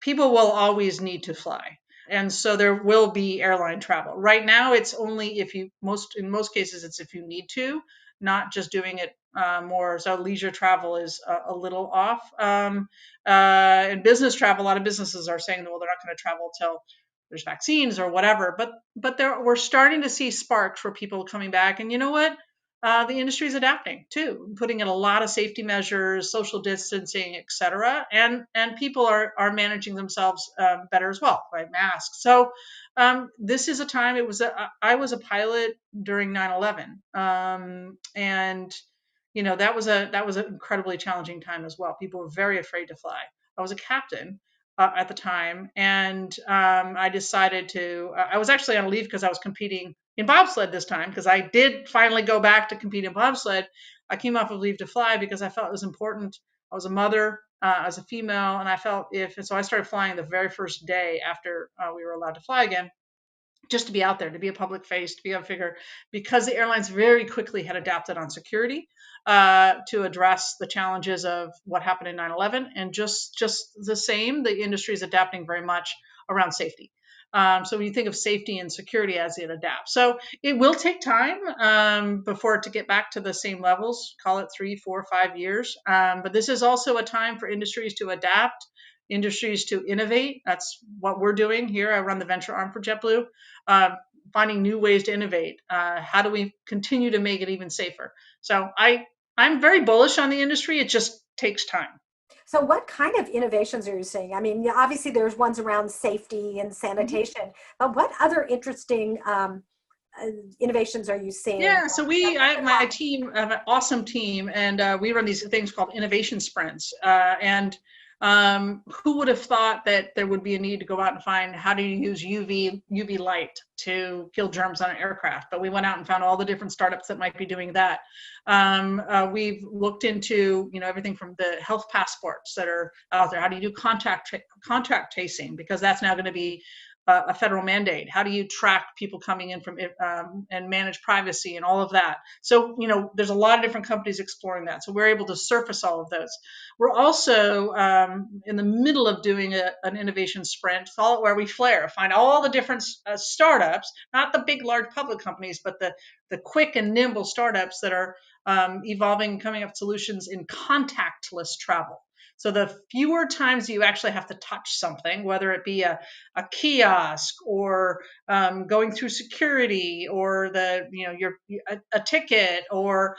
people will always need to fly. And so there will be airline travel. Right now, it's only if you in most cases, it's if you need to, not just doing it more. So leisure travel is a little off. And business travel, a lot of businesses are saying, well, they're not going to travel till there's vaccines or whatever. But we're starting to see sparks for people coming back. And you know what? The industry is adapting too, putting in a lot of safety measures, social distancing, et cetera. And people are managing themselves better as well, right? Masks. So this is a time. I was a pilot during 9/11, and that was an incredibly challenging time as well. People were very afraid to fly. I was a captain at the time, and I decided to. I was actually on leave because I was competing in bobsled this time, because I did finally go back to compete in bobsled. I came off of leave to fly because I felt it was important. I was a mother, as a female, and I felt so I started flying the very first day after we were allowed to fly again, just to be out there, to be a public face, to be a figure, because the airlines very quickly had adapted on security to address the challenges of what happened in 9/11. And just the same, the industry is adapting very much around safety. So when you think of safety and security as it adapts, so it will take time before it to get back to the same levels, call it 3, 4, 5 years. But this is also a time for industries to adapt, industries to innovate. That's what we're doing here. I run the venture arm for JetBlue, uh, finding new ways to innovate. How do we continue to make it even safer? So I'm very bullish on the industry. It just takes time. So what kind of innovations are you seeing? I mean, yeah, obviously there's ones around safety and sanitation, but what other interesting uh, innovations are you seeing? Yeah, so my team, I have an awesome team, and we run these things called innovation sprints. And who would have thought that there would be a need to go out and find how do you use UV light to kill germs on an aircraft? But we went out and found all the different startups that might be doing that. We've looked into everything from the health passports that are out there. How do you do contact tracing? Because that's now going to be a federal mandate. How do you track people coming in from and manage privacy and all of that? So, there's a lot of different companies exploring that. So we're able to surface all of those. We're also in the middle of doing an innovation sprint, call it where we flare, find all the different startups, not the big, large public companies, but the quick and nimble startups that are evolving, coming up with solutions in contactless travel. So the fewer times you actually have to touch something, whether it be a kiosk or going through security or a ticket or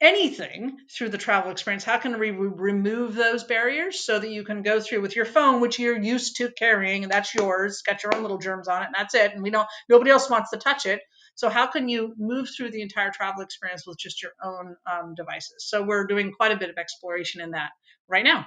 anything through the travel experience, how can we remove those barriers so that you can go through with your phone, which you're used to carrying, and that's yours, got your own little germs on it, and that's it, and nobody else wants to touch it. So how can you move through the entire travel experience with just your own devices? So we're doing quite a bit of exploration in that right now.